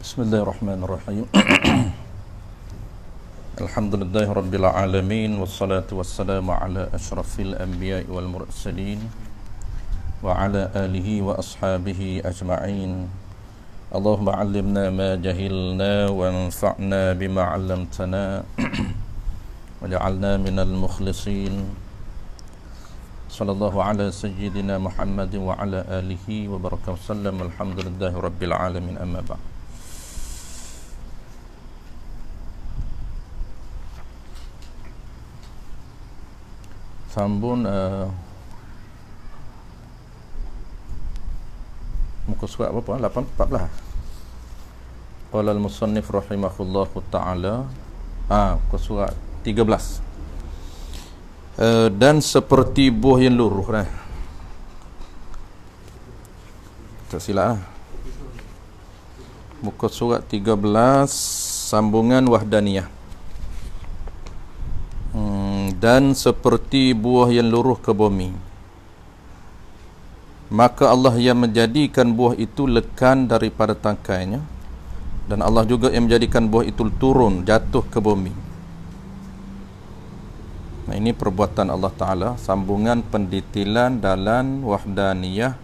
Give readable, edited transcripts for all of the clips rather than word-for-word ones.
Bismillahirrahmanirrahim. Alhamdulillahi rabbil alamin, wassalatu wassalamu ala asyrafil anbiya'i wal mursalin wa ala alihi wa ashabihi ajma'in. Allahumma 'allimna ma jahilna wanfa'na bima 'allamtana waj'alna minal mukhlisin. Sallallahu ala sayyidina Muhammadin wa ala alihi wa barakatuh sallam. Alhamdulillahi rabbil alamin, amma ba'd. Sambung muka surat berapa? 814. Qala al-musannif rahimahullahu ta'ala, muka surat 13. Dan seperti buah yang luruh dah. Tak silap muka surat 13, sambungan wahdaniyah. Dan seperti buah yang luruh ke bumi, maka Allah yang menjadikan buah itu lekan daripada tangkainya, dan Allah juga yang menjadikan buah itu turun, jatuh ke bumi. Nah, ini perbuatan Allah Ta'ala, sambungan pendetilan dalam wahdaniyah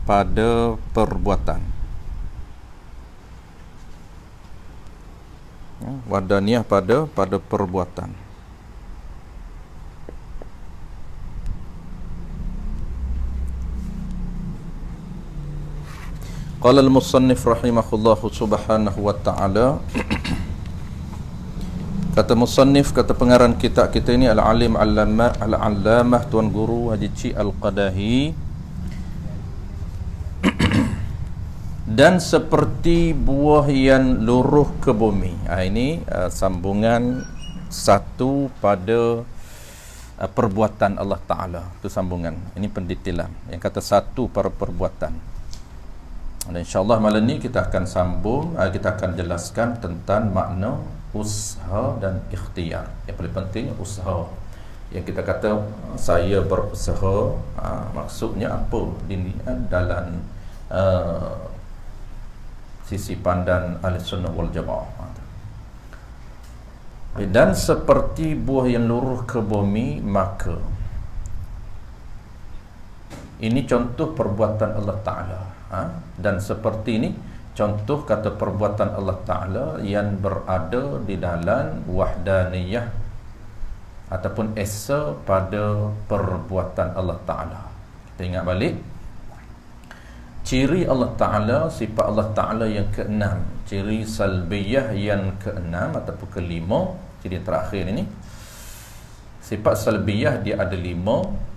pada perbuatan. Wahdaniyah pada perbuatan. Qala al-musannif rahimahullahu subhanahu wa ta'ala, kata musannif, kata pengarang kitab kita ini, al-alim al-allamah Tuan Guru Haji Cik Al-Qadahi. Dan seperti buah yang luruh ke bumi. Ini sambungan satu pada perbuatan Allah Ta'ala. Itu sambungan. Ini pendetilan yang kata satu pada perbuatan. Dan insyaAllah malam ni kita akan sambung, kita akan jelaskan tentang makna usaha dan ikhtiar. Yang paling penting usaha. Yang kita kata saya berusaha, maksudnya apa dalam sisi pandang Ahlussunnah wal Jamaah. Dan seperti buah yang luruh ke bumi, maka ini contoh perbuatan Allah Ta'ala. Dan seperti ini contoh kata perbuatan Allah Ta'ala yang berada di dalam wahdaniyah ataupun esa pada perbuatan Allah Ta'ala. Kita ingat balik ciri Allah Ta'ala, sifat Allah Ta'ala yang keenam, ciri salbiyah yang keenam ataupun kelima, ciri terakhir ini. Sifat salbiyah dia ada 5.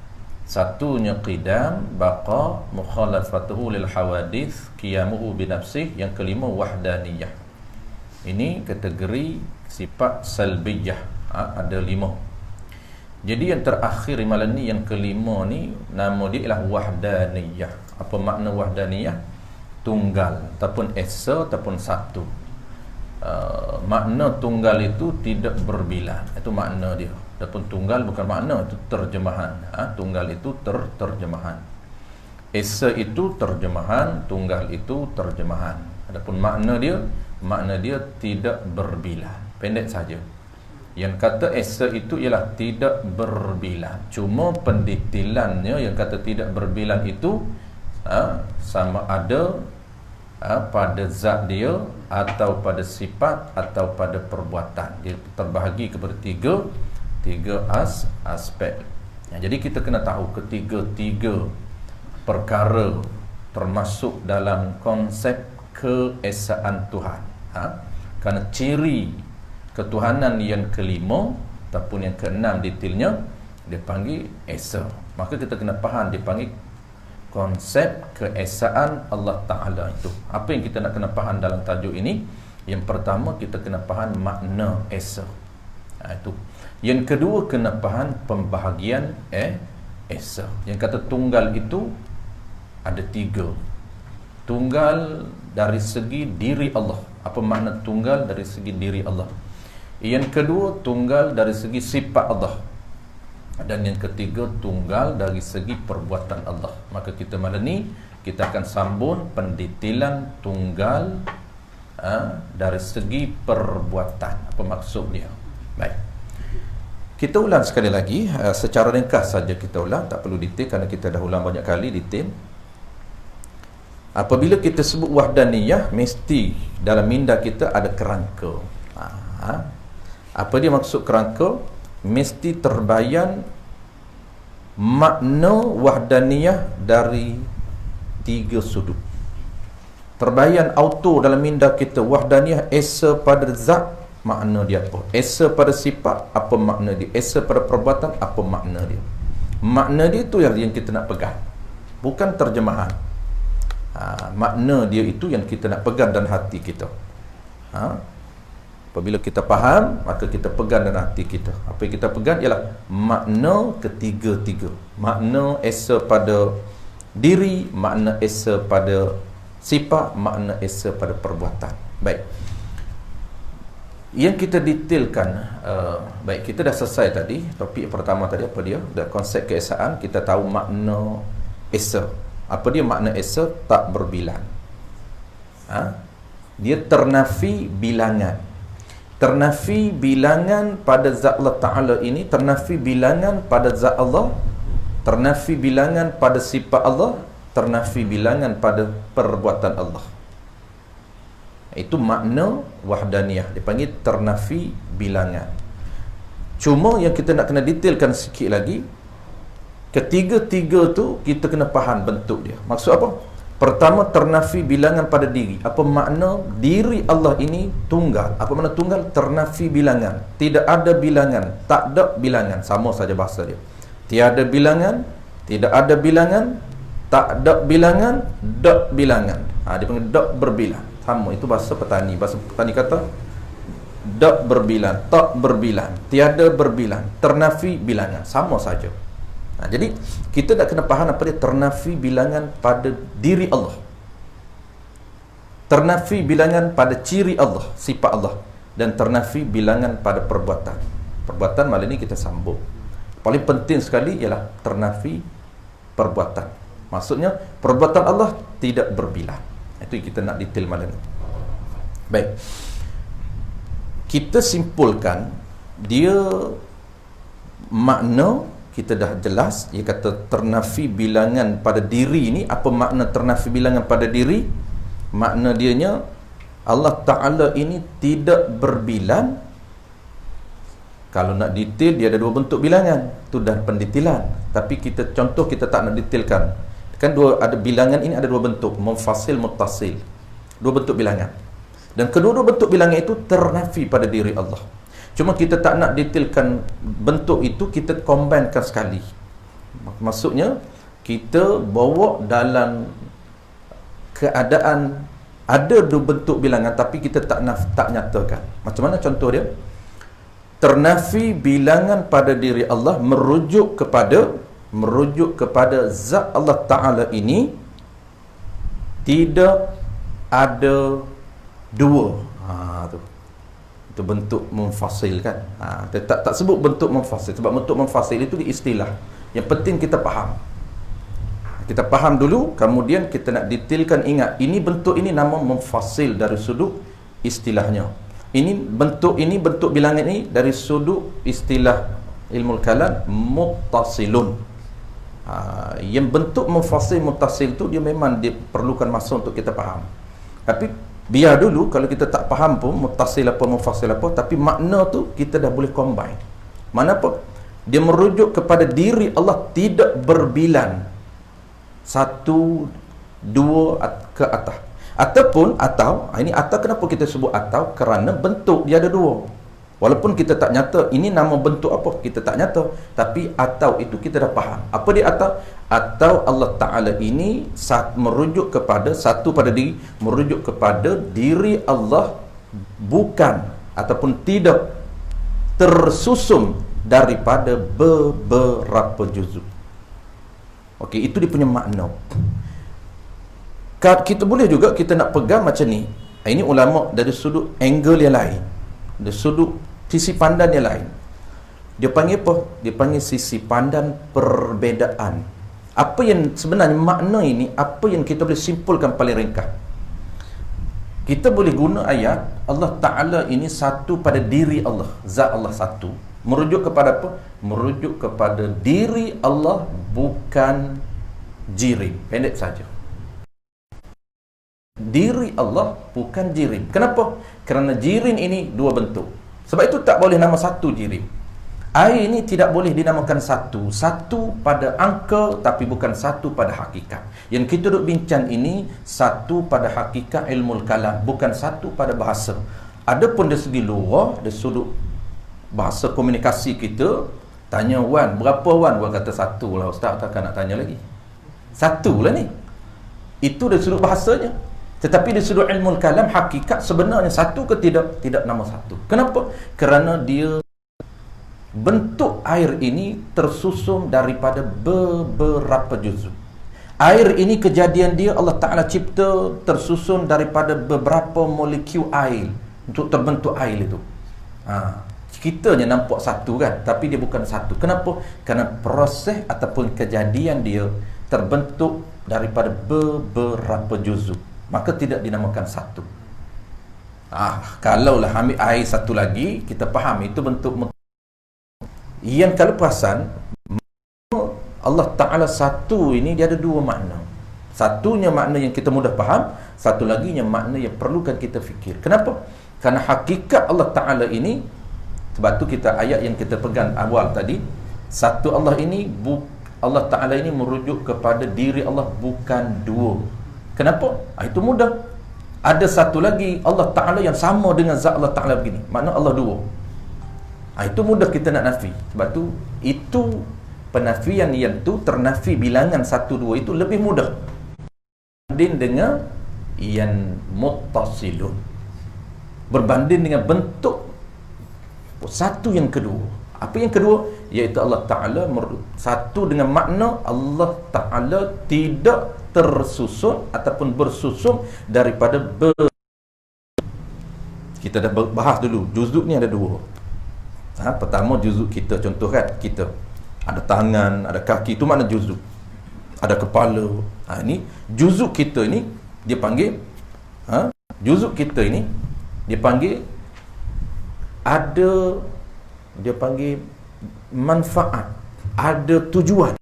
Satunya qidam, baqa, mukhalafatuhu lil hawadith, qiyamuhu binafsih. Yang kelima wahdaniyah. Ini kategori sifat salbiyah. Ada 5. Jadi yang terakhir malam ni, yang kelima ni, nama dia ialah wahdaniyah. Apa makna wahdaniyah? Tunggal ataupun esa ataupun satu. Makna tunggal itu tidak berbilang. Itu makna dia. Adapun tunggal bukan makna, itu terjemahan. Tunggal itu terjemahan. Esa itu terjemahan, tunggal itu terjemahan. Adapun makna dia tidak berbilang. Pendek saja. Yang kata esa itu ialah tidak berbilang. Cuma pendetilannya yang kata tidak berbilang itu sama ada pada zat dia, atau pada sifat, atau pada perbuatan. Dia terbahagi kepada tiga aspek. Jadi kita kena tahu ketiga-tiga perkara termasuk dalam konsep keesaan Tuhan. Kerana ciri ketuhanan yang kelima ataupun yang keenam detailnya dia panggil esa. Maka kita kena faham dia panggil konsep keesaan Allah Ta'ala itu. Apa yang kita nak kena faham dalam tajuk ini? Yang pertama kita kena faham makna esa. Itu. Yang kedua kena faham pembahagian esa. Yang kata tunggal itu ada 3. Tunggal dari segi diri Allah. Apa makna tunggal dari segi diri Allah? Yang kedua tunggal dari segi sifat Allah. Dan yang ketiga tunggal dari segi perbuatan Allah. Maka kita malam ni kita akan sambung pendetilan tunggal dari segi perbuatan. Apa maksud dia? Baik, kita ulang sekali lagi, secara ringkas saja kita ulang, tak perlu detail kerana kita dah ulang banyak kali detail. Apabila kita sebut wahdaniyah, mesti dalam minda kita ada kerangka. Apa dia maksud kerangka? Mesti terbayan makna wahdaniyah dari 3 sudut. Terbayan auto dalam minda kita wahdaniyah, esa pada zat, makna dia apa? Esa pada sifat, apa makna dia? Esa pada perbuatan, apa makna dia? Makna dia itu yang kita nak pegang, bukan terjemahan. Makna dia itu yang kita nak pegang dan hati kita. Apabila kita faham, maka kita pegang dan hati kita. Apa yang kita pegang ialah makna ketiga-tiga. Makna esa pada diri, makna esa pada sifat, makna esa pada perbuatan. Baik, yang kita detailkan, baik, kita dah selesai tadi. Topik pertama tadi apa dia? Konsep keesaan. Kita tahu makna esa. Apa dia makna esa? Tak berbilang. Dia ternafi bilangan. Ternafi bilangan pada zat Allah Ta'ala ini, ternafi bilangan pada zat Allah, ternafi bilangan pada sifat Allah, ternafi bilangan pada perbuatan Allah. Itu makna wahdaniyah, dipanggil ternafi bilangan. Cuma yang kita nak kena detailkan sikit lagi, ketiga-tiga tu kita kena faham bentuk dia. Maksud apa? Pertama, ternafi bilangan pada diri. Apa makna diri Allah ini tunggal? Apa makna tunggal? Ternafi bilangan. Tidak ada bilangan, tak ada bilangan. Sama saja bahasa dia. Tiada bilangan, tidak ada bilangan, tak ada bilangan, dak bilangan. Dia panggil dak berbilang. Sama, itu bahasa petani. Bahasa petani kata dak berbilang, tak berbilang, tiada berbilang, ternafi bilangan. Sama saja. Jadi kita nak kena faham apa dia ternafi bilangan pada diri Allah, ternafi bilangan pada ciri Allah, sifat Allah, dan ternafi bilangan pada perbuatan. Perbuatan malam ini kita sambung. Paling penting sekali ialah ternafi perbuatan. Maksudnya perbuatan Allah tidak berbilang. Itu kita nak detail malam ini. Baik, kita simpulkan dia makna. Kita dah jelas, dia kata ternafi bilangan pada diri ni. Apa makna ternafi bilangan pada diri? Makna dianya Allah Ta'ala ini tidak berbilang. Kalau nak detail, dia ada 2 bentuk bilangan. Itu dah pendetailan. Tapi kita contoh, kita tak nak detailkan. Kan ada bilangan ini ada 2 bentuk, munfasil, muttasil. 2 bentuk bilangan. Dan kedua-dua bentuk bilangan itu ternafi pada diri Allah. Cuma kita tak nak detailkan bentuk itu, kita combinekan sekali. Maksudnya kita bawa dalam keadaan ada 2 bentuk bilangan tapi kita tak nyatakan. Macam mana contoh dia? Ternafi bilangan pada diri Allah merujuk kepada zat Allah Ta'ala ini tidak ada 2. Itu bentuk munfasil kan. Tak sebut bentuk munfasil sebab bentuk munfasil itu di istilah. Yang penting kita faham. Kita faham dulu, kemudian kita nak detailkan. Ingat, ini bentuk ini nama munfasil dari sudut istilahnya. Ini bentuk bilangan ini dari sudut istilah ilmu kalam muttasilun. Yang bentuk munfasil muttasil tu dia memang diperlukan masa untuk kita faham. Tapi biar dulu, kalau kita tak faham pun muttasil apa, munfasil apa, tapi makna tu kita dah boleh combine. Mana apa? Dia merujuk kepada diri Allah tidak berbilang 1, 2 ke atas. Ataupun ini atau kenapa kita sebut atau? Kerana bentuk dia ada 2. Walaupun kita tak nyata ini nama bentuk apa, kita tak nyata, tapi atau itu kita dah faham. Apa dia atau? Atau Allah Ta'ala ini merujuk kepada satu pada diri, merujuk kepada diri Allah bukan ataupun tidak tersusun daripada beberapa juzuk. Okey, itu dia punya makna. Kita boleh juga kita nak pegang macam ni. Ini ulama dari sudut angle yang lain, dari sudut sisi pandang yang lain. Dia panggil apa? Dia panggil sisi pandang perbezaan. Apa yang sebenarnya makna ini, apa yang kita boleh simpulkan paling ringkas? Kita boleh guna ayat Allah Ta'ala ini satu pada diri Allah, zat Allah satu, merujuk kepada apa? Merujuk kepada diri Allah, bukan jirim. Pendek saja, diri Allah bukan jirim. Kenapa? Kerana jirim ini dua bentuk. Sebab itu tak boleh nama satu jirim. Air ini tidak boleh dinamakan satu. Satu pada angka, tapi bukan satu pada hakikat. Yang kita duk bincang ini satu pada hakikat ilmu kalam, bukan satu pada bahasa. Adapun dari segi lughah, dari sudut bahasa komunikasi kita, tanya Wan, berapa Wan? Wan kata satu lah Ustaz, takkan nak tanya lagi. Satu lah ni. Itu dari sudut bahasanya. Tetapi dari sudut ilmu kalam, hakikat sebenarnya satu ke tidak? Tidak nama satu. Kenapa? Kerana dia bentuk air ini tersusun daripada beberapa juzuk. Air ini kejadian dia Allah Ta'ala cipta tersusun daripada beberapa molekul air untuk terbentuk air itu. Kitanya nampak satu kan, tapi dia bukan satu. Kenapa? Kerana proses ataupun kejadian dia terbentuk daripada beberapa juzuk, maka tidak dinamakan satu. Kalaulah ambil air satu lagi, kita faham itu bentuk. Yang kalau perasan, Allah Ta'ala satu ini dia ada dua makna. Satunya makna yang kita mudah faham, satu lagi yang makna yang perlukan kita fikir. Kenapa? Kerana hakikat Allah Ta'ala ini, sebab tu kita ayat yang kita pegang awal tadi, satu Allah ini, Allah Ta'ala ini merujuk kepada diri Allah, bukan dua. Kenapa? Itu mudah. Ada satu lagi Allah Ta'ala yang sama dengan zat Allah Ta'ala begini, makna Allah dua. Itu mudah kita nak nafi. Sebab tu itu penafian yang tu ternafi bilangan 1, 2 itu lebih mudah berbanding dengan yang muttasilun, berbanding dengan bentuk satu yang kedua. Apa yang kedua? Iaitu Allah Ta'ala satu dengan makna Allah Ta'ala tidak tersusun ataupun bersusun daripada kita dah bahas dulu, juzuk ni ada dua. Pertama juzuk kita, contoh kan, kita ada tangan, ada kaki, itu makna juzuk. Ada kepala. Ini juzuk kita ini dia panggil juzuk kita ini dia panggil ada, dia panggil manfaat, ada tujuan.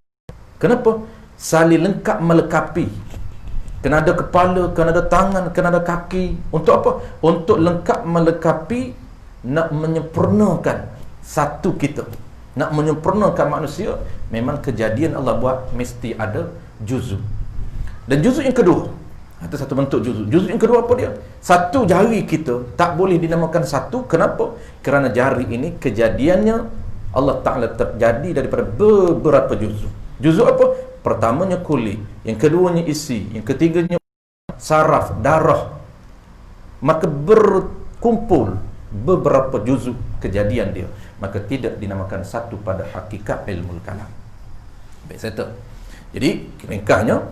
Kenapa? Saling lengkap melengkapi. Kena ada kepala, kena ada tangan, kena ada kaki. Untuk apa? Untuk lengkap melengkapi, nak menyempurnakan satu kita, nak menyempurnakan manusia. Memang kejadian Allah buat mesti ada juzuk. Dan juzuk yang kedua, itu satu bentuk juzuk. Juzuk yang kedua apa dia? Satu jari kita tak boleh dinamakan satu. Kenapa? Kerana jari ini kejadiannya Allah Ta'ala terjadi daripada beberapa juzuk. Juzuk apa? Pertamanya kulit, yang keduanya isi, yang ketiganya saraf, darah. Maka berkumpul beberapa juzuk kejadian dia, maka tidak dinamakan satu pada hakikat ilmu kalam. Baik, settle. Jadi ringkasnya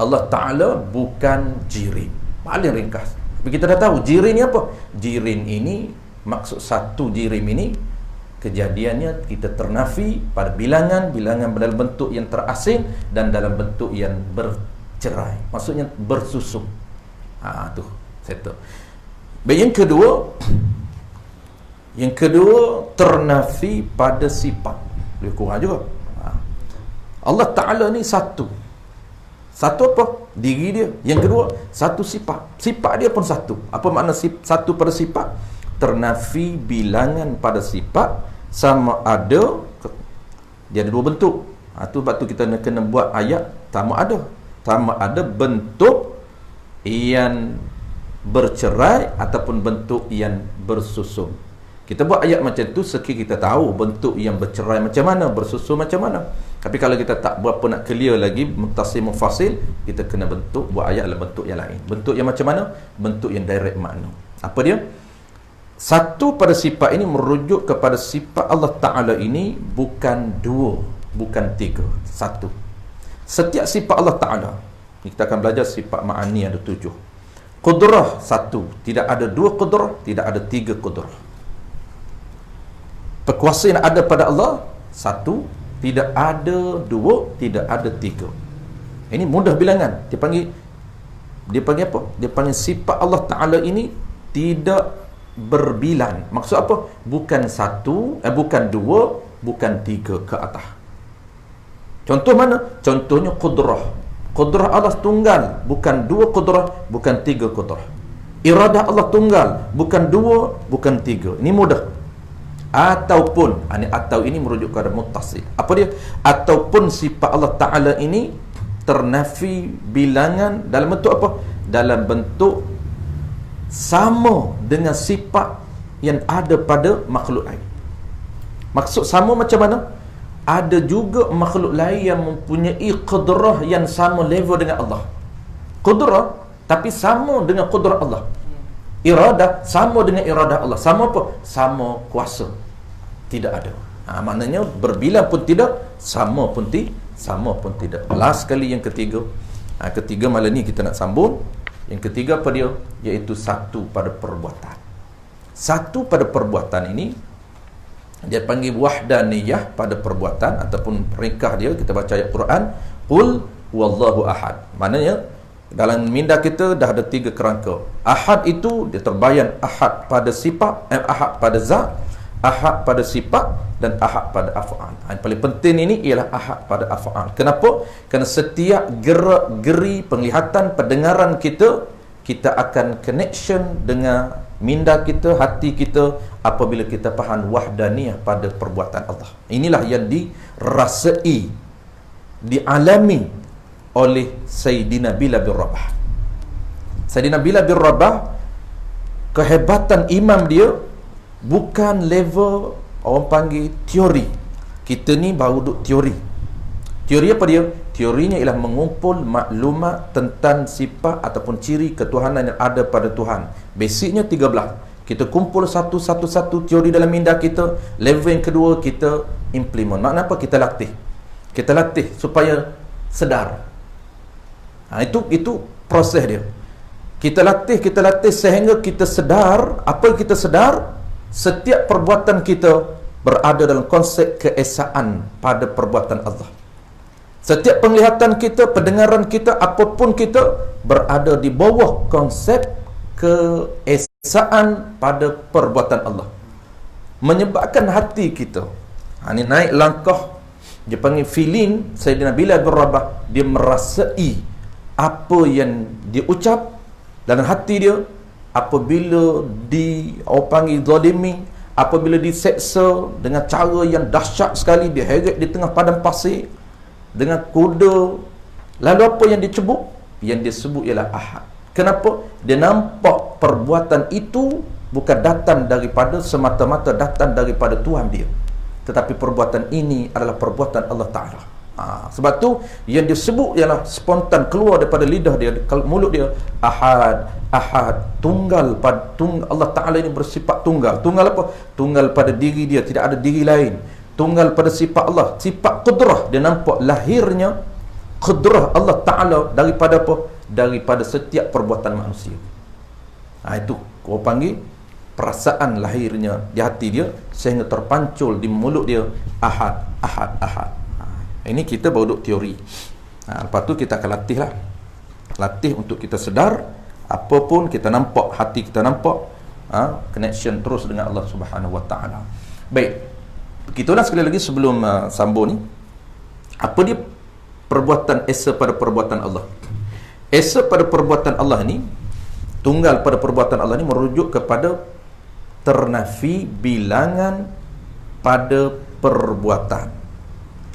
Allah Ta'ala bukan jirin. Paling ringkas. Tapi kita dah tahu jirin ni apa? Jirin ini, maksud satu jirim ini, kejadiannya kita ternafi pada bilangan dalam bentuk yang terasing dan dalam bentuk yang bercerai. Maksudnya bersusun. Tu settle. Baik, yang kedua ternafi pada sifat. Lebih kurang juga. Allah Ta'ala ni satu. Satu apa? Diri dia. Yang kedua, satu sifat. Sifat dia pun satu. Apa makna satu pada sifat? Ternafi bilangan pada sifat, sama ada dia ada dua bentuk. Tu sebab tu kita kena buat ayat sama ada bentuk yang bercerai ataupun bentuk yang bersusun. Kita buat ayat macam tu sekiranya kita tahu bentuk yang bercerai macam mana, bersusun macam mana. Tapi kalau kita tak berapa nak clear lagi muttasil mufasil, kita kena buat ayat dalam bentuk yang lain. Bentuk yang macam mana? Bentuk yang direct makna. Apa dia? Satu pada sifat ini merujuk kepada sifat Allah Ta'ala ini bukan dua, bukan tiga, satu. Setiap sifat Allah Ta'ala, kita akan belajar sifat ma'ani ada 7. Qudrah satu, tidak ada 2 qudrah, tidak ada 3 qudrah. Perkuasa yang ada pada Allah satu, tidak ada 2, tidak ada 3. Ini mudah bilangan. Dia panggil Dia panggil apa? Dia panggil sifat Allah Ta'ala ini tidak berbilang. Maksud apa? Bukan satu, bukan dua, bukan tiga ke atas. Contoh mana? Contohnya qudrah. Qudrah Allah tunggal, bukan dua qudrah, bukan tiga qudrah. Iradah Allah tunggal, bukan dua, bukan tiga. Ini mudah. Ataupun, atau ini merujuk kepada muttasil. Apa dia? Ataupun sifat Allah Ta'ala ini ternafi bilangan dalam bentuk apa? Dalam bentuk sama dengan sifat yang ada pada makhluk lain. Maksud sama macam mana? Ada juga makhluk lain yang mempunyai qudrah yang sama level dengan Allah. Qudrah, tapi sama dengan qudrah Allah. Iradah, sama dengan iradah Allah. Sama apa? Sama kuasa. Tidak ada. Maknanya berbilang pun tidak, sama pun tidak. Last sekali yang ketiga. Ketiga malam ni kita nak sambung. Yang ketiga apa dia? Iaitu satu pada perbuatan. Satu pada perbuatan ini dia panggil wahdaniyah pada perbuatan ataupun peringkah dia. Kita baca ayat Quran, qul wallahu ahad. Maknanya dalam minda kita dah ada tiga kerangka. Ahad itu dia terbayang ahad pada sifat, ahad pada zat, ahad pada sifat dan ahad pada af'al. Yang paling penting ini ialah ahad pada af'al. Kenapa? Kerana setiap gerak-geri penglihatan, pendengaran kita akan connection dengan minda kita, hati kita apabila kita faham wahdaniyah pada perbuatan Allah. Inilah yang dirasai, dialami oleh Sayyidina Bilal bin Rabah. Sayyidina Bilal bin Rabah, kehebatan imam dia bukan level orang panggil teori. Kita ni baru duduk teori. Teori apa dia? Teorinya ialah mengumpul maklumat tentang sifat ataupun ciri ketuhanan yang ada pada Tuhan. Basicnya 13. Kita kumpul satu teori dalam minda kita. Level yang kedua kita implement. Makna apa? Kita latih. Kita latih supaya sedar. Itu proses dia. Kita latih sehingga kita sedar. Apa yang kita sedar? Setiap perbuatan kita berada dalam konsep keesaan pada perbuatan Allah. Setiap penglihatan kita, pendengaran kita, apapun kita berada di bawah konsep keesaan pada perbuatan Allah. Menyebabkan hati kita ini naik langkah, dia panggil feeling. Sayyidina Bilal bin Rabah, dia merasai apa yang dia ucap dalam hati dia apabila orang panggil zalimi, apabila diseksa dengan cara yang dahsyat sekali, dia heret di tengah padang pasir dengan kuda. Lalu apa yang disebut? Yang disebut ialah ahad. Kenapa? Dia nampak perbuatan itu bukan datang daripada semata-mata datang daripada Tuhan dia, tetapi perbuatan ini adalah perbuatan Allah Ta'ala. Sebab tu yang disebut ialah spontan keluar daripada lidah dia, mulut dia, ahad, tunggal pada Allah Ta'ala ini bersifat tunggal. Tunggal apa? Tunggal pada diri dia, tidak ada diri lain. Tunggal pada sifat Allah, sifat qudrah. Dia nampak lahirnya qudrah Allah Ta'ala daripada apa? Daripada setiap perbuatan manusia. Itu orang panggil perasaan lahirnya di hati dia sehingga terpancul di mulut dia ahad. Ini kita baru duduk teori. Lepas tu kita akan latih lah. Latih untuk kita sedar. Apapun kita nampak, hati kita nampak, connection terus dengan Allah Subhanahu Wa Ta'ala. Baik, begitulah sekali lagi sebelum sambung ni. Apa dia perbuatan esa pada perbuatan Allah? Esa pada perbuatan Allah ni, tunggal pada perbuatan Allah ni merujuk kepada ternafi bilangan pada perbuatan.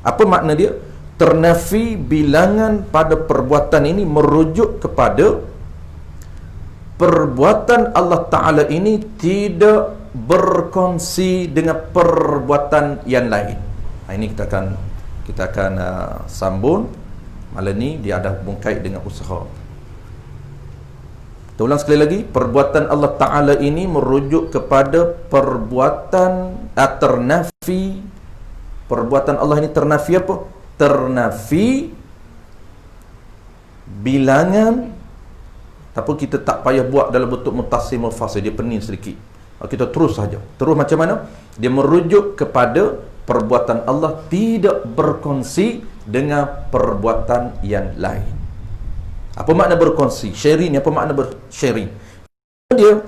Apa makna dia? Ternafi bilangan pada perbuatan ini merujuk kepada perbuatan Allah Ta'ala ini tidak berkongsi dengan perbuatan yang lain. Ini kita akan sambung malam ni. Dia ada hubung kait dengan usaha. Kita ulang sekali lagi. Perbuatan Allah Ta'ala ini merujuk kepada perbuatan ternafi. Perbuatan Allah ini ternafi apa? Ternafi bilangan. Tapi kita tak payah buat dalam bentuk mutasil mufasil. Dia pening sedikit. Kita terus saja. Terus macam mana? Dia merujuk kepada perbuatan Allah tidak berkongsi dengan perbuatan yang lain. Apa makna berkongsi? Sharing ni apa makna sharing? Dia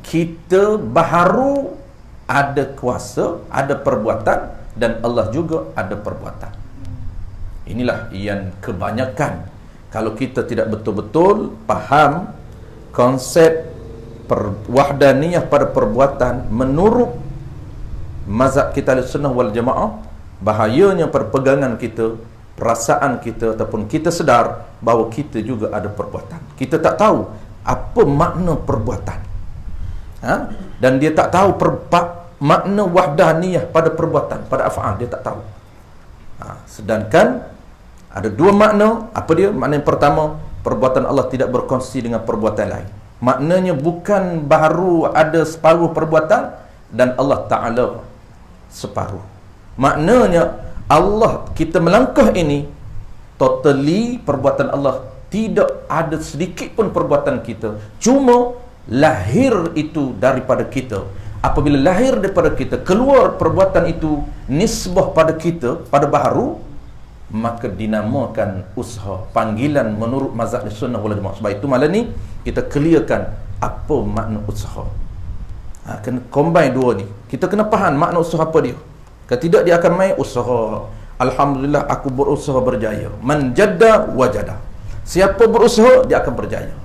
kita baharu ada kuasa, ada perbuatan, dan Allah juga ada perbuatan. Inilah yang kebanyakan kalau kita tidak betul-betul faham konsep wahdaniyah pada perbuatan menurut mazhab kita Ahlussunnah wal Jamaah, bahayanya perpegangan kita, perasaan kita ataupun kita sedar bahawa kita juga ada perbuatan. Kita tak tahu apa makna perbuatan. Dan dia tak tahu makna wahdaniyah pada perbuatan, pada af'al, dia tak tahu. Sedangkan ada dua makna. Apa dia? Makna yang pertama, perbuatan Allah tidak berkongsi dengan perbuatan lain. Maknanya bukan baru ada separuh perbuatan dan Allah Ta'ala separuh. Maknanya Allah, kita melangkah ini totally perbuatan Allah, tidak ada sedikit pun perbuatan kita, cuma lahir itu daripada kita. Apabila lahir daripada kita, keluar perbuatan itu nisbah pada kita, pada baharu, maka dinamakan usaha, panggilan menurut mazhab Sunnah wal Jamaah. Sebab itu malam ni kita clearkan apa makna usaha. Kena combine dua ni. Kita kena faham makna usaha apa dia. Kalau tidak dia akan main usaha. Alhamdulillah aku berusaha berjaya. Man jadda wajada. Siapa berusaha dia akan berjaya.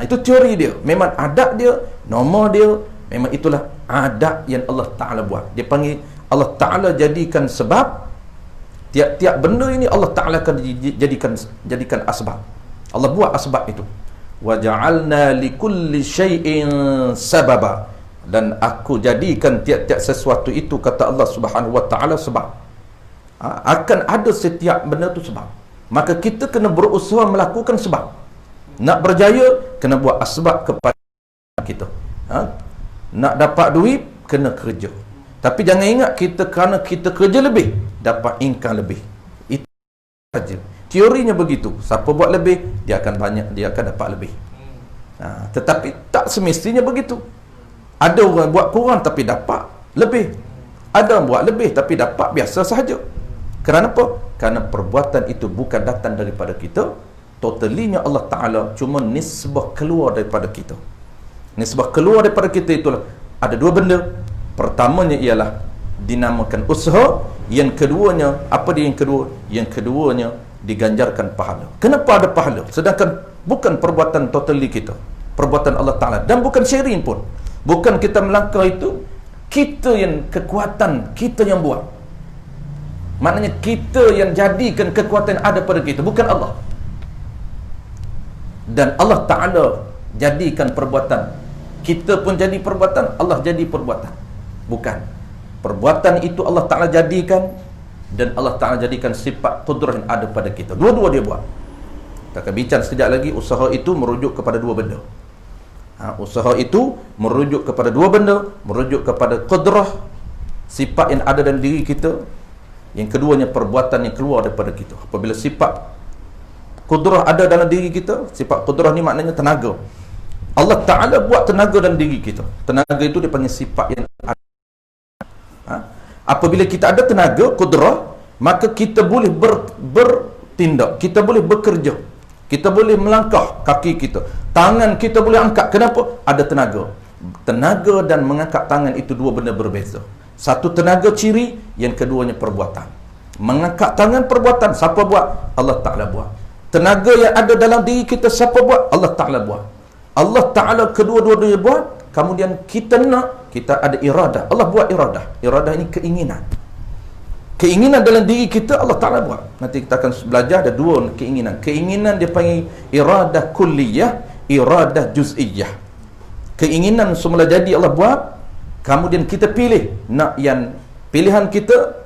Itu teori dia. Memang adat dia, norma dia, memang itulah adat yang Allah Ta'ala buat. Dia panggil, Allah Ta'ala jadikan sebab. Tiap-tiap benda ini Allah Ta'ala akan jadikan asbab. Allah buat asbab itu. Wa ja'alna likulli syai'in sababa. Dan aku jadikan tiap-tiap sesuatu itu, kata Allah Subhanahu wa Ta'ala, sebab. Akan ada setiap benda tu sebab. Maka kita kena berusaha melakukan sebab. Nak berjaya, kena buat asbab kepada kita. Nak dapat duit, kena kerja. Tapi jangan ingat kita kerana kita kerja lebih, dapat income lebih. Itu saja. Teorinya begitu. Siapa buat lebih, dia akan banyak, dia akan dapat lebih. Tetapi tak semestinya begitu. Ada orang buat kurang tapi dapat lebih. Ada orang buat lebih tapi dapat biasa sahaja. Kerana apa? Kerana perbuatan itu bukan datang daripada kita. Totalinya Allah Ta'ala cuma nisbah keluar daripada kita. Nisbah keluar daripada kita itulah ada dua benda. Pertamanya ialah dinamakan usaha. Yang keduanya, apa dia yang kedua? Yang keduanya diganjarkan pahala. Kenapa ada pahala? Sedangkan bukan perbuatan totally kita, perbuatan Allah Ta'ala. Dan bukan syirin pun. Bukan kita melangkah itu, kita yang kekuatan, kita yang buat. Maknanya kita yang jadikan kekuatan ada pada kita, bukan Allah. Dan Allah Ta'ala jadikan perbuatan. Kita pun jadi perbuatan, Allah jadi perbuatan. Bukan. Perbuatan itu Allah Ta'ala jadikan, dan Allah Ta'ala jadikan sifat qudrah yang ada pada kita. Dua-dua dia buat. Kita akan bincang sekejap lagi. Usaha itu merujuk kepada dua benda. Usaha itu merujuk kepada dua benda. Merujuk kepada qudrah, sifat yang ada dalam diri kita. Yang keduanya perbuatan yang keluar daripada kita. Apabila sifat qudrah ada dalam diri kita, sifat qudrah ni maknanya tenaga. Allah Ta'ala buat tenaga dalam diri kita. Tenaga itu dia panggil sifat yang ada. Apabila kita ada tenaga, qudrah, maka kita boleh bertindak, kita boleh bekerja, kita boleh melangkah kaki kita, tangan kita boleh angkat. Kenapa? Ada tenaga. Tenaga dan mengangkat tangan itu dua benda berbeza. Satu tenaga ciri, yang keduanya perbuatan. Mengangkat tangan perbuatan, siapa buat? Allah Ta'ala buat. Tenaga yang ada dalam diri kita, siapa buat? Allah Ta'ala buat. Allah Ta'ala kedua-duanya buat. Kemudian kita nak, kita ada iradah. Allah buat iradah. Iradah ini keinginan. Keinginan dalam diri kita Allah Ta'ala buat. Nanti kita akan belajar ada dua keinginan. Keinginan dia panggil iradah kulliyah, iradah juz'iyah. Keinginan semula jadi Allah buat. Kemudian kita pilih. Nak yang pilihan kita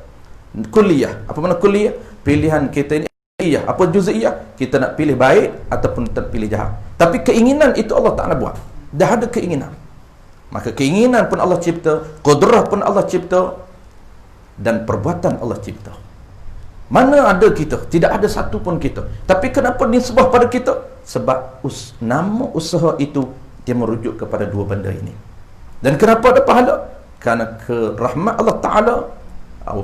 kulliyah. Apa makna kulliyah? Pilihan kita ini juz'iyah. Apa juz'iyah? Kita nak pilih baik ataupun terpilih jahat. Tapi keinginan itu Allah Ta'ala buat. Dah ada keinginan. Maka keinginan pun Allah cipta, qudrah pun Allah cipta, dan perbuatan Allah cipta. Mana ada kita? Tidak ada satu pun kita. Tapi kenapa nisbah pada kita? Sebab nama usaha itu dia merujuk kepada dua benda ini. Dan kenapa ada pahala? Kerana rahmat Allah Ta'ala,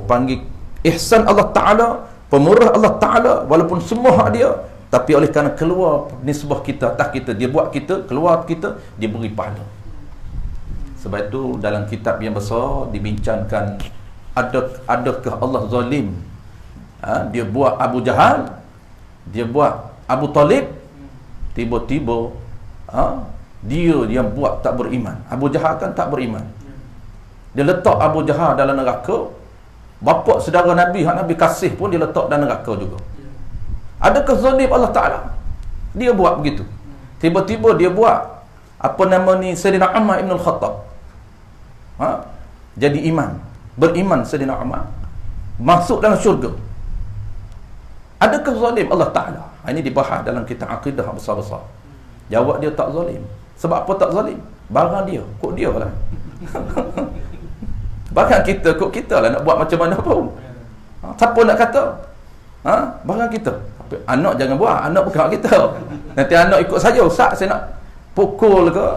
panggil ihsan Allah Ta'ala, pemurah Allah Ta'ala, walaupun semua hak dia, Tapi oleh kerana keluar nisbah kita atas kita, dia buat kita, keluar kita, dia beri pahala. Sebab itu dalam kitab yang besar dibincangkan, adakah Allah zalim? Dia buat Abu Jahal, dia buat Abu Talib, tiba-tiba dia yang buat tak beriman. Abu Jahal kan tak beriman. Dia letak Abu Jahal dalam neraka. Bapa saudara Nabi, hak Nabi kasih pun dia letak dalam neraka juga. Adakah zalim Allah Ta'ala? Dia buat begitu. Tiba-tiba dia buat apa nama ni, Sayyidina Umar Ibn Al-Khattab jadi imam, beriman Sayyidina Umar, masuk dalam syurga. Adakah zalim Allah Ta'ala? Ini dibahas dalam kitab akidah besar-besar. Jawab dia tak zalim. Sebab apa tak zalim? Barang dia, kok dia lah. Barang kita, kok kita lah nak buat macam mana pun. Siapa nak kata? Barang kita. Anak jangan buat, anak bukan hak kita. Nanti anak ikut saja, Ustaz saya nak pukul ke,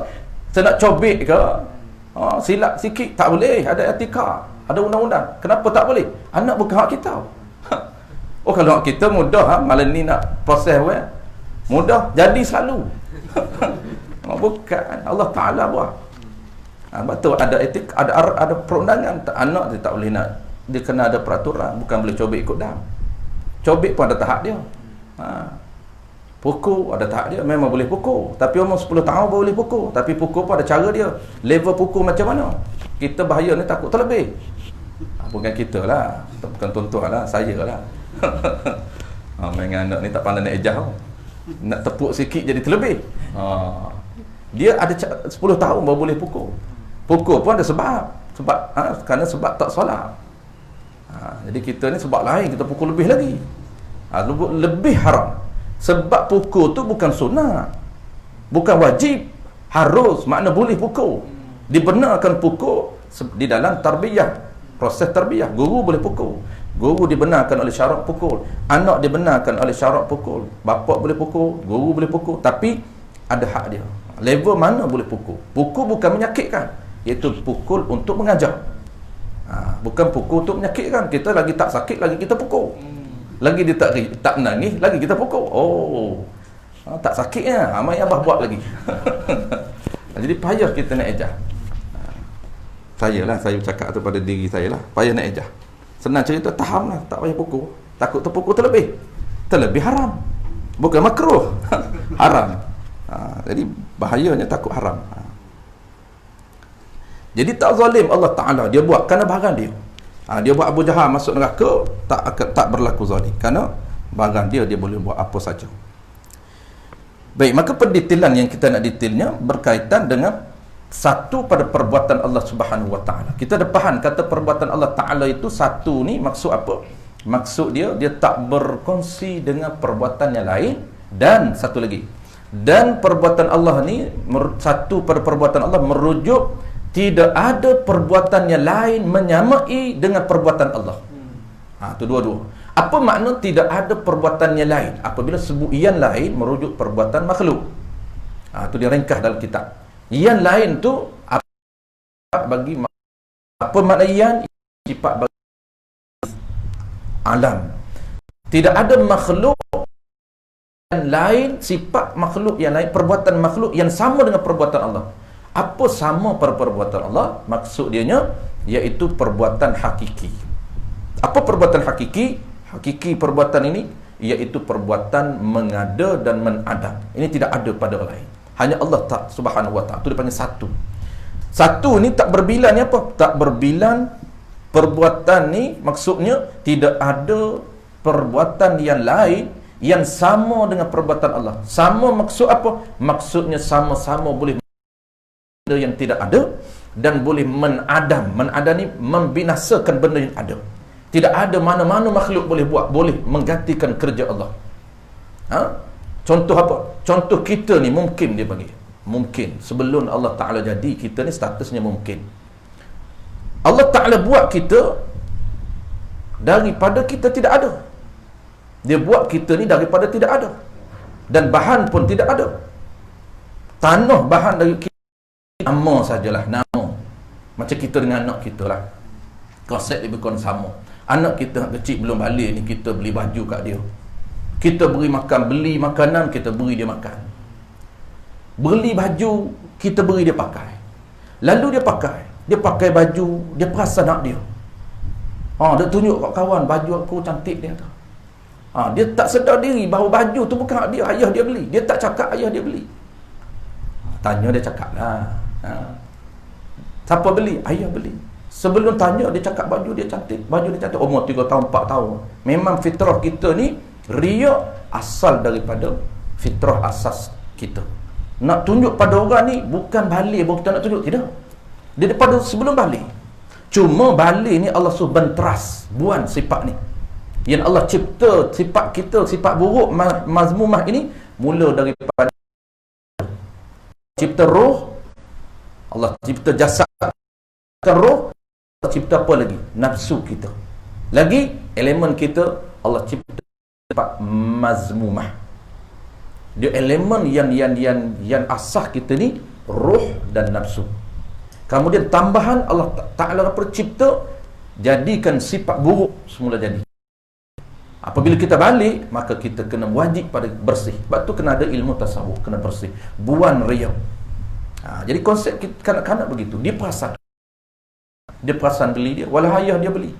saya nak cobek ke, silap sikit, tak boleh, ada etika, ada undang-undang. Kenapa tak boleh? Anak bukan hak kita. Oh, kalau hak kita mudah, malam ni nak proses mudah, jadi selalu. Bukan, Allah Ta'ala buat. Betul, ada etik, ada perundangan. Anak dia tak boleh nak, dia kena ada peraturan, bukan boleh cobek ikut dam. Cobek pun ada tahap dia. Pukul ada tahap dia, memang boleh pukul. Tapi umur 10 tahun baru boleh pukul. Tapi pukul pun ada cara dia. Level pukul macam mana? Kita bahaya ni takut terlebih. Bukan kita lah, bukan tuan-tuan lah, saya lah. Main anak ni tak pandai nak ejah. Nak tepuk sikit jadi terlebih. Dia ada 10 tahun baru boleh pukul. Pukul pun ada sebab. Kerana sebab tak solat. Jadi kita ni sebab lain, kita pukul lebih lagi. Lebih haram. Sebab pukul tu bukan sunnah, bukan wajib, harus, makna boleh pukul. Dibenarkan pukul di dalam tarbiyah, proses tarbiyah. Guru boleh pukul, guru dibenarkan oleh syarat pukul. Anak dibenarkan oleh syarat pukul. Bapa boleh pukul, guru boleh pukul. Tapi ada hak dia, level mana boleh pukul. Pukul bukan menyakitkan, iaitu pukul untuk mengajar. Bukan pukul untuk menyakitkan. Kita lagi tak sakit, lagi kita pukul. Lagi dia tak menangis, lagi kita pukul. Tak sakitnya, mai abah buat lagi. Jadi payah kita nak ejah. Saya bercakap tu pada diri saya lah, payah nak ejah. Senang cerita, faham lah, tak payah pukul. Takut terpukul terlebih haram, bukan makruh. Haram. Jadi bahayanya takut haram. Jadi tak zalim Allah Ta'ala, dia buat kerana barang dia. Dia buat Abu Jahal masuk neraka, tak berlaku zalim, kerana barang dia boleh buat apa saja. Baik, maka pendetailan yang kita nak detailnya berkaitan dengan satu pada perbuatan Allah Subhanahu Wa Ta'ala. Kita dah faham kata perbuatan Allah Ta'ala itu satu ni maksud apa? Maksud dia tak berkongsi dengan perbuatan yang lain. Dan satu lagi, dan perbuatan Allah ni, satu pada perbuatan Allah merujuk tidak ada perbuatan yang lain menyamai dengan perbuatan Allah. Itu dua-dua. Apa makna tidak ada perbuatan yang lain? Apabila sebut yang lain merujuk perbuatan makhluk. Itu dia ringkas dalam kitab. Yang lain tu bagi apa makna yang sifat bagi alam. Tidak ada makhluk yang lain, sifat makhluk yang lain, perbuatan makhluk yang sama dengan perbuatan Allah. Apa sama perbuatan Allah? Maksud dianya iaitu perbuatan hakiki. Apa perbuatan hakiki? Hakiki perbuatan ini iaitu perbuatan mengada dan menadam. Ini tidak ada pada orang lain. Hanya Allah Subhanahu Wa Ta'ala. Itu dipanggil satu. Satu ni tak berbilan ni apa? Tak berbilan. Perbuatan ni maksudnya tidak ada perbuatan yang lain yang sama dengan perbuatan Allah. Sama maksud apa? Maksudnya sama-sama boleh yang tidak ada dan boleh menadam. Menadam ni membinasakan benda yang ada. Tidak ada mana-mana makhluk boleh buat, boleh menggantikan kerja Allah. Contoh apa? Contoh kita ni mungkin dia bagi. Mungkin sebelum Allah Ta'ala jadi, kita ni statusnya mungkin. Allah Ta'ala buat kita daripada kita tidak ada. Dia buat kita ni daripada tidak ada. Dan bahan pun tidak ada. Tanah bahan dari kita. Nama sajalah, nama. Macam kita dengan anak kita lah, konsep lebih kurang sama. Anak kita kecil belum balik ni, kita beli baju kat dia, Kita beri makan, beli makanan, kita beri dia makan. Beli baju, kita beri dia pakai. Lalu dia pakai baju, dia perasan nak dia. Dia tunjuk kat kawan, baju aku cantik, dia kata. Dia tak sedar diri bahawa baju tu bukan hak dia, ayah dia beli. Dia tak cakap ayah dia beli. Tanya dia cakap lah. Siapa beli? Ayah beli. Sebelum tanya dia cakap baju dia cantik. Baju dia cantik. Umur 3 tahun, 4 tahun. Memang fitrah kita ni, riak asal daripada fitrah asas kita. Nak tunjuk pada orang ni bukan balik baru kita nak tunjuk, tidak. Dia daripada sebelum balik. Cuma balik ni Allah suruh benteras, buan sifat ni. Yang Allah cipta sifat kita, sifat buruk mazmumah ini mula daripada cipta roh, Allah cipta jasad, roh, Allah cipta apa lagi? Nafsu kita. Lagi elemen kita Allah cipta sifat mazmumah. Dia elemen yang asas kita ni roh dan nafsu. Kemudian tambahan Allah Ta'ala cipta jadikan sifat buruk semula jadi. Apabila kita balik, maka kita kena wajib pada bersih. Sebab tu kena ada ilmu tasawuf, kena bersih. Buan riak. Jadi konsep kanak-kanak begitu. Dia perasan beli dia. Walau ayah dia beli.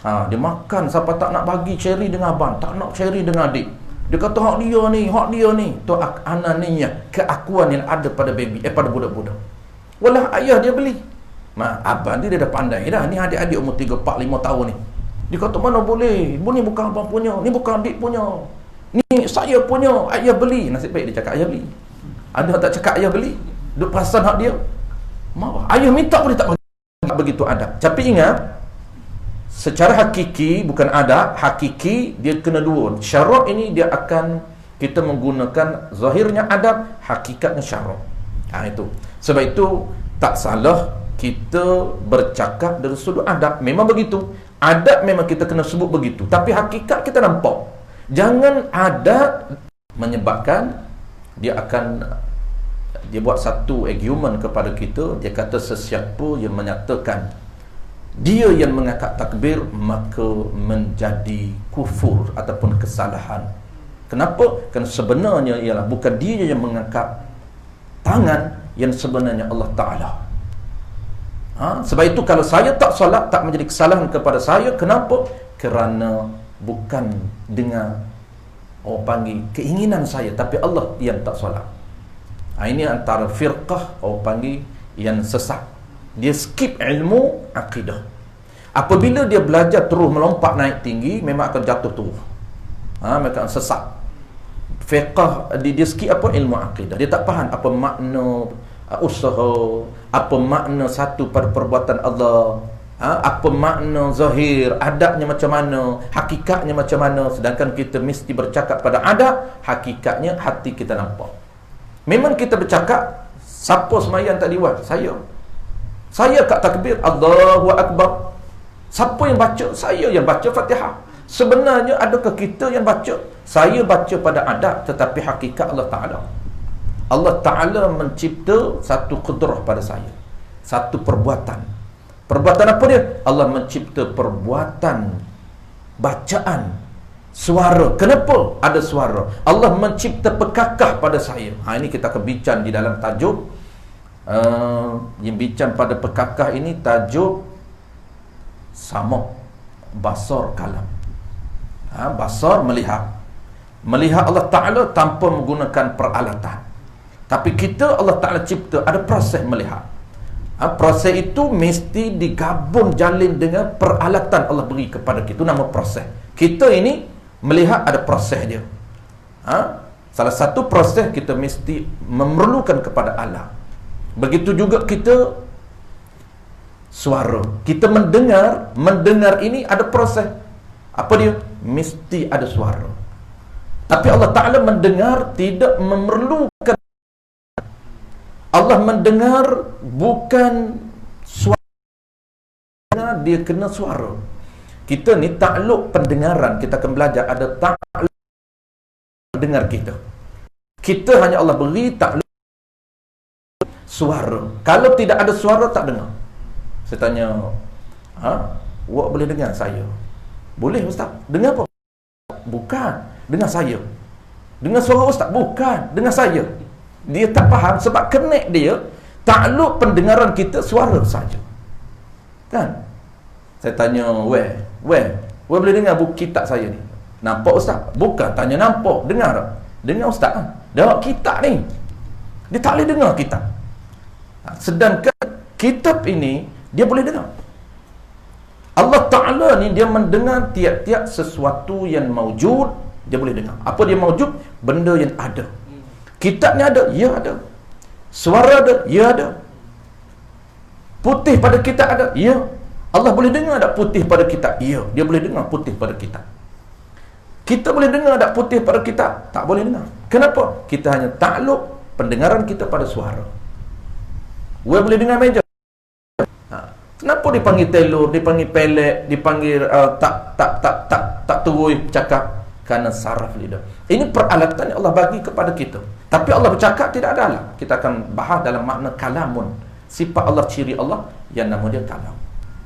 Dia makan siapa tak nak bagi cherry dengan abang, tak nak cherry dengan adik. Dia kata hak dia ni. Tu ananiyah, keakuan yang ada pada baby, pada budak-budak. Walau ayah dia beli. Abang dia dah pandai dah. Ni adik-adik umur 3, 4, 5 tahun ni. Dia kata mana boleh. Ni bukan abang punya, ni bukan adik punya. Ni saya punya, ayah beli. Nasib baik dia cakap ayah beli. Ada tak cakap ayah beli? Dia perasan hak dia. Ayah minta boleh tak bagi. Tak begitu adab. Tapi ingat, secara hakiki, bukan adab, hakiki dia kena dua. Syarak ini dia akan kita menggunakan zahirnya adab, hakikatnya syarak. Itu. Sebab itu tak salah kita bercakap dari sudut adab. Memang begitu. Adab memang kita kena sebut begitu. Tapi hakikat kita nampak. Jangan adab menyebabkan dia buat satu argument kepada kita. Dia kata sesiapa yang menyatakan dia yang mengangkat takbir maka menjadi kufur ataupun kesalahan. Kenapa? Kerana sebenarnya ialah bukan dia yang mengangkat tangan, yang sebenarnya Allah Ta'ala. Sebab itu kalau saya tak solat, tak menjadi kesalahan kepada saya. Kenapa? Kerana bukan dengan orang panggil keinginan saya, tapi Allah yang tak solat. Ini antara firqah orang panggil yang sesat. Dia skip ilmu akidah. Apabila dia belajar terus melompat naik tinggi, memang akan jatuh terus. Mereka akan sesat. Fiqah dia skip apa? Ilmu akidah. Dia tak faham apa makna usaha, apa makna satu pada perbuatan Allah, apa makna zahir, adabnya macam mana, hakikatnya macam mana. Sedangkan kita mesti bercakap pada adab, hakikatnya hati kita nampak. Memang kita bercakap, siapa semayang tak diwat? Saya kat takbir, Allahu Akbar. Siapa yang baca? Saya yang baca Fatihah. Sebenarnya adakah kita yang baca? Saya baca pada adab, tetapi hakikat Allah Ta'ala. Allah Ta'ala mencipta satu qudrah pada saya, satu perbuatan. Perbuatan apa dia? Allah mencipta perbuatan bacaan, suara. Kenapa ada suara? Allah mencipta pekakah pada saya. Ini kita akan bincang di dalam tajuk yang bincang pada pekakah ini, tajuk sama basar kalam. Basar melihat Allah Ta'ala tanpa menggunakan peralatan. Tapi kita Allah Ta'ala cipta ada proses melihat. Proses itu mesti digabung jalin dengan peralatan Allah beri kepada kita. Itu nama proses. Kita ini melihat ada proses dia. Salah satu proses kita mesti memerlukan kepada Allah. Begitu juga kita suara. Kita mendengar ini ada proses. Apa dia? Mesti ada suara. Tapi Allah Ta'ala mendengar tidak memerlukan. Allah mendengar bukan suara, dia kena suara. Kita ni takluk pendengaran, kita akan belajar ada takluk pendengar kita. Kita hanya Allah beri takluk suara. Kalau tidak ada suara tak dengar. Saya tanya, awak boleh dengar saya? Boleh Ustaz. Dengar apa? Bukan. Dengar saya. Dengar suara ustaz. Bukan. Dengar saya. Dia tak faham sebab connect dia. Takluk pendengaran kita suara saja. Kan? Saya tanya, weh boleh dengar buku kitab saya ni? Nampak ustaz? Bukan. Tanya nampak. Dengar tak? Dengar ustaz kan? Jawab kitab ni. Dia tak boleh dengar kitab. Sedangkan kitab ini dia boleh dengar. Allah Ta'ala ni dia mendengar tiap-tiap sesuatu yang maujud, dia boleh dengar. Apa dia maujud? Benda yang ada. Kitab ni ada? Ya ada. Suara ada? Ya ada. Putih pada kitab ada? Ya. Allah boleh dengar tak putih pada kitab? Ya. Dia boleh dengar putih pada kitab. Kita boleh dengar tak putih pada kitab? Tak boleh dengar. Kenapa? Kita hanya takluk pendengaran kita pada suara. Boleh dengar meja. Kenapa dipanggil telur, dipanggil pelek, dipanggil tak terus cakap? Kerana saraf lidah. Ini peralatan yang Allah bagi kepada kita. Tapi Allah bercakap tidak ada alam. Kita akan bahas dalam makna kalamun. Sifat Allah, ciri Allah yang nama dia kalam.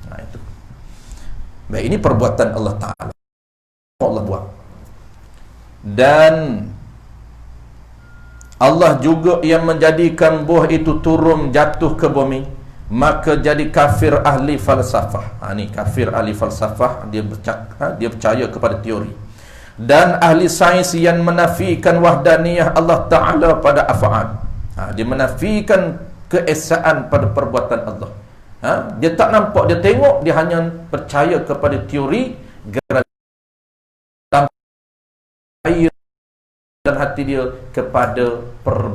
Itu. Baik, ini perbuatan Allah Ta'ala. Allah buat. Dan Allah juga yang menjadikan buah itu turun jatuh ke bumi, maka jadi kafir ahli falsafah. Ni kafir ahli falsafah, dia percaya kepada teori. Dan ahli sains yang menafikan wahdaniyah Allah Ta'ala pada af'al. Dia menafikan keesaan pada perbuatan Allah. Dia tak nampak, dia tengok, dia hanya percaya kepada teori dan hati dia kepada perbuatan